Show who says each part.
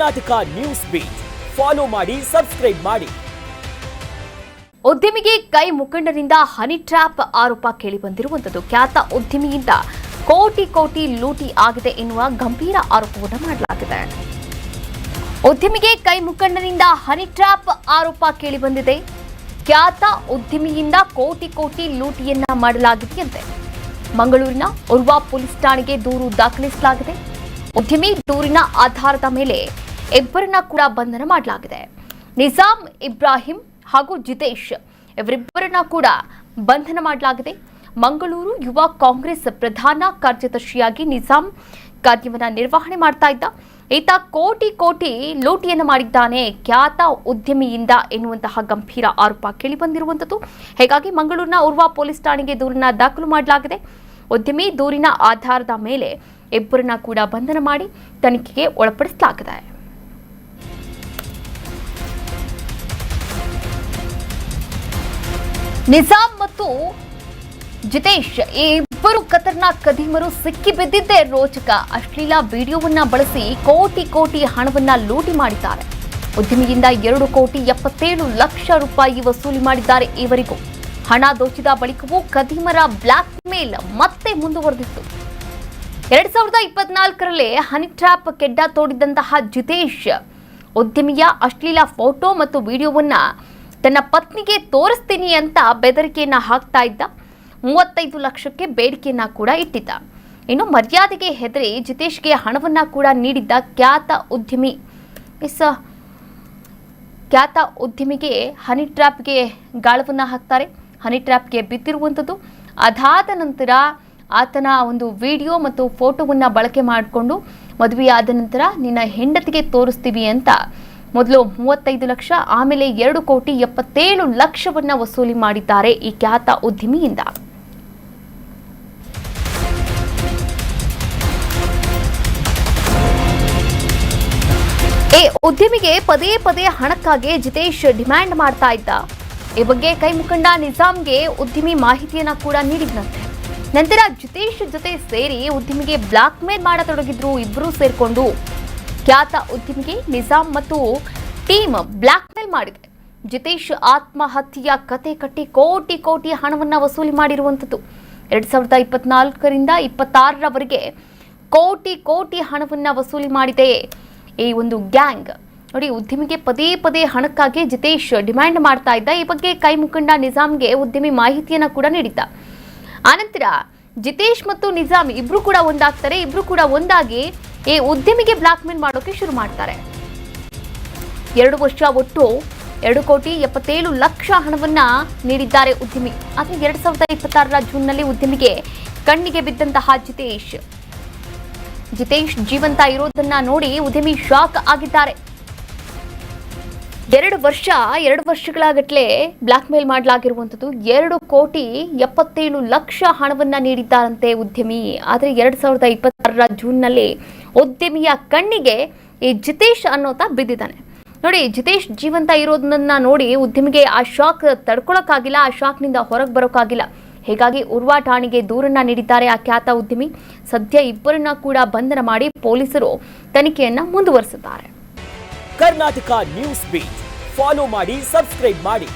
Speaker 1: Karnataka news beet follow ಮಾಡಿ, subscribe ಮಾಡಿ.
Speaker 2: ಉದ್ಯಮಿಗೆ ಕೈ ಮುಖಂಡರಿಂದ ಹನಿ ಟ್ರ್ಯಾಪ್ ಆರೋಪ ಕೇಳಿಬಂದಿರುವಂತದ್ದು. ಖ್ಯಾತ ಉದ್ಯಮಿಯಿಂದ ಕೋಟಿ ಲೂಟಿ ಆಗಿದೆ ಎನ್ನುವ ಗಂಭೀರ ಆರೋಪವನ್ನು ಮಾಡಲಾಗಿದೆ. ಉದ್ಯಮಿಗೆ ಕೈ ಮುಖಂಡರಿಂದ ಹನಿ ಟ್ರ್ಯಾಪ್ ಆರೋಪ ಕೇಳಿಬಂದಿದೆ. ಖ್ಯಾತ ಉದ್ಯಮಿಯಿಂದ ಕೋಟಿ ಲೂಟಿಯನ್ನ ಮಾಡಲಾಗಿದೆಯಂತೆ. ಮಂಗಳೂರಿನ ಉರ್ವಾ ಪೊಲೀಸ್ ಠಾಣೆಗೆ ದೂರು ದಾಖಲಿಸಲಾಗಿದೆ. ಉದ್ಯಮಿ ದೂರಿನ ಆಧಾರದ ಮೇಲೆ ಇಬ್ಬರನ್ನ ಕೂಡ ಬಂಧನ ಮಾಡಲಾಗಿದೆ. ನಿಜಾಂ ಇಬ್ರಾಹಿಂ ಹಾಗೂ ಜಿತೇಶ್ ಇವರಿಬ್ಬರನ್ನ ಕೂಡ ಬಂಧನ ಮಾಡಲಾಗಿದೆ. ಮಂಗಳೂರು ಯುವ ಕಾಂಗ್ರೆಸ್ ಪ್ರಧಾನ ಕಾರ್ಯದರ್ಶಿಯಾಗಿ ನಿಜಾಂ ಕಾರ್ಯವನ್ನ ನಿರ್ವಹಣೆ ಮಾಡ್ತಾ ಇದ್ದ. ಈತ ಕೋಟಿ ಲೂಟಿಯನ್ನು ಮಾಡಿದ್ದಾನೆ ಖ್ಯಾತ ಉದ್ಯಮಿಯಿಂದ ಎನ್ನುವಂತಹ ಗಂಭೀರ ಆರೋಪ ಕೇಳಿಬಂದಿರುವಂತದ್ದು. ಹೀಗಾಗಿ ಮಂಗಳೂರಿನ ಉರ್ವಾ ಪೊಲೀಸ್ ಠಾಣೆಗೆ ದೂರನ್ನ ದಾಖಲು ಮಾಡಲಾಗಿದೆ. ಉದ್ಯಮಿ ದೂರಿನ ಆಧಾರದ ಮೇಲೆ ಇಬ್ಬರನ್ನ ಕೂಡ ಬಂಧನ ಮಾಡಿ ತನಿಖೆಗೆ ಒಳಪಡಿಸಲಾಗಿದೆ. ನಿಜಾಂ ಮತ್ತು ಜಿತೇಶ್ ಈ ಇಬ್ಬರು ಖತರ್ನಾಕ್ ಕದೀಮರು ಸಿಕ್ಕಿ ಬಿದ್ದಿದ್ದೇ ರೋಚಕ. ಅಶ್ಲೀಲ ವಿಡಿಯೋವನ್ನ ಬಳಸಿ ಕೋಟಿ ಹಣವನ್ನ ಲೂಟಿ ಮಾಡಿದ್ದಾರೆ. ಉದ್ಯಮಿಯಿಂದ 2,77,00,000 ರೂಪಾಯಿ ವಸೂಲಿ ಮಾಡಿದ್ದಾರೆ. ಇವರಿಗೂ ಹಣ ದೋಚಿದ ಬಳಿಕವೂ ಕದೀಮರ ಬ್ಲಾಕ್ ಮೇಲ್ ಮತ್ತೆ ಮುಂದುವರೆದಿತ್ತು. 2024ರಲ್ಲಿ ಹನಿ ಟ್ರ್ಯಾಪ್ ಕೆಡ್ಡ ತೋಡಿದಂತಹ ಜಿತೇಶ್ ಉದ್ಯಮಿಯ ಅಶ್ಲೀಲ ಫೋಟೋ ಮತ್ತು ವಿಡಿಯೋವನ್ನ ತನ್ನ ಪತ್ನಿಗೆ ತೋರಿಸ್ತೀನಿ ಅಂತ ಬೆದರಿಕೆಯನ್ನ ಹಾಕ್ತಾ ಇದ್ದ. 35 ಲಕ್ಷಕ್ಕೆ ಬೇಡಿಕೆಯನ್ನ ಕೂಡ ಇಟ್ಟಿದ್ದ. ಇನ್ನು ಮರ್ಯಾದೆಗೆ ಹೆದರಿ ಜಿತೇಶ್ಗೆ ಹಣವನ್ನ ಕೂಡ ನೀಡಿದ್ದ ಖ್ಯಾತ ಉದ್ಯಮಿಗೆ ಹನಿ ಟ್ರ್ಯಾಪ್ಗೆ ಗಾಳವನ್ನ ಹಾಕ್ತಾರೆ. ಹನಿ ಟ್ರ್ಯಾಪ್ಗೆ ಬಿದ್ದಿರುವಂಥದ್ದು. ಅದಾದ ನಂತರ ಆತನ ಒಂದು ವಿಡಿಯೋ ಮತ್ತು ಫೋಟೋವನ್ನ ಬಳಕೆ ಮಾಡಿಕೊಂಡು ಮದುವೆಯಾದ ನಂತರ ನಿನ್ನ ಹೆಂಡತಿಗೆ ತೋರಿಸ್ತೀವಿ ಅಂತ ಮೊದಲು 35 ಲಕ್ಷ, ಆಮೇಲೆ 2,77,00,000 ವಸೂಲಿ ಮಾಡಿದ್ದಾರೆ ಈ ಖ್ಯಾತ ಉದ್ಯಮಿಯಿಂದ. ಈ ಉದ್ಯಮಿಗೆ ಪದೇ ಹಣಕ್ಕಾಗಿ ಜಿತೇಶ್ ಡಿಮ್ಯಾಂಡ್ ಮಾಡ್ತಾ ಇದ್ದ. ಈ ಬಗ್ಗೆ ಕೈ ಮುಖಂಡ ನಿಜಾಂಗೆ ಉದ್ಯಮಿ ಮಾಹಿತಿಯನ್ನ ಕೂಡ ನೀಡಿದ್ನಂತೆ. ನಂತರ ಜಿತೇಶ್ ಜೊತೆ ಸೇರಿ ಉದ್ಯಮಿಗೆ ಬ್ಲಾಕ್ ಮೇಲ್ ಮಾಡತೊಡಗಿದ್ರು. ಇಬ್ಬರೂ ಸೇರ್ಕೊಂಡು ಖ್ಯಾತ ಉದ್ಯಮಿಗೆ ನಿಜಾಂ ಮತ್ತು ಟೀಮ್ ಬ್ಲಾಕ್ ಮೇಲ್ ಮಾಡಿದೆ. ಜಿತೇಶ್ ಆತ್ಮಹತ್ಯೆಯ ಕತೆ ಕಟ್ಟಿ ಕೋಟಿ ಹಣವನ್ನ ವಸೂಲಿ ಮಾಡಿರುವಂಥದ್ದು. 2024ರಿಂದ 2026ರವರೆಗೆ ಕೋಟಿ ಹಣವನ್ನ ವಸೂಲಿ ಮಾಡಿದೆ ಈ ಒಂದು ಗ್ಯಾಂಗ್. ನೋಡಿ, ಉದ್ಯಮಿಗೆ ಪದೇ ಹಣಕ್ಕಾಗಿ ಜಿತೇಶ್ ಡಿಮ್ಯಾಂಡ್ ಮಾಡ್ತಾ ಇದ್ದ. ಈ ಬಗ್ಗೆ ಕೈ ಮುಖಂಡ ನಿಜಾಂಗೆ ಉದ್ಯಮಿ ಮಾಹಿತಿಯನ್ನ ಕೂಡ ನೀಡಿದ್ದ. ಆನಂತರ ಜಿತೇಶ್ ಮತ್ತು ನಿಜಾಂ ಇಬ್ರು ಕೂಡ ಒಂದಾಗ್ತಾರೆ. ಇಬ್ರು ಕೂಡ ಒಂದಾಗಿ ಈ ಉದ್ಯಮಿಗೆ ಬ್ಲಾಕ್ ಮೇಲ್ ಮಾಡೋಕೆ ಶುರು ಮಾಡ್ತಾರೆ. 2 ವರ್ಷ ಒಟ್ಟು 2,77,00,000 ಹಣವನ್ನ ನೀಡಿದ್ದಾರೆ ಉದ್ಯಮಿ. ಆದರೆ 2026ರ ಜೂನ್ನಲ್ಲಿ ಉದ್ಯಮಿಗೆ ಕಣ್ಣಿಗೆ ಬಿದ್ದಂತಹ ಜಿತೇಶ್ ಜೀವಂತ ಇರೋದನ್ನ ನೋಡಿ ಉದ್ಯಮಿ ಶಾಕ್ ಆಗಿದ್ದಾರೆ. 2 ವರ್ಷಗಳಾಗಟ್ಲೆ ಬ್ಲಾಕ್ ಮೇಲ್ ಮಾಡಲಾಗಿರುವಂಥದ್ದು. 2,77,00,000 ಹಣವನ್ನ ನೀಡಿದ್ದಾರಂತೆ ಉದ್ಯಮಿ. ಆದರೆ 2026ರ ಜೂನ್ನಲ್ಲಿ ಉದ್ಯಮಿಯ ಕಣ್ಣಿಗೆ ಈ ಜಿತೇಶ್ ಅನ್ನೋತ ಬಿದ್ದಿದ್ದಾನೆ. ನೋಡಿ, ಜಿತೇಶ್ ಜೀವಂತ ಇರೋದನ್ನ ನೋಡಿ ಉದ್ಯಮಿಗೆ ಆ ಶಾಕ್ ತಡ್ಕೊಳಕ್ಕಾಗಿಲ್ಲ, ಆ ಶಾಕ್ನಿಂದ ಹೊರಗೆ ಬರೋಕ್ಕಾಗಿಲ್ಲ. ಹೀಗಾಗಿ ಉರ್ವಾ ಠಾಣೆಗೆ ದೂರನ್ನ ನೀಡಿದ್ದಾರೆ ಆ ಖ್ಯಾತ ಉದ್ಯಮಿ. ಸದ್ಯ ಇಬ್ಬರನ್ನ ಕೂಡ ಬಂಧನ ಮಾಡಿ ಪೊಲೀಸರು ತನಿಖೆಯನ್ನ ಮುಂದುವರಿಸಿದ್ದಾರೆ.
Speaker 1: ಕರ್ನಾಟಕ ನ್ಯೂಸ್ ಬೀಟ್ ಫಾಲೋ ಮಾಡಿ, ಸಬ್ಸ್ಕ್ರೈಬ್ ಮಾಡಿ.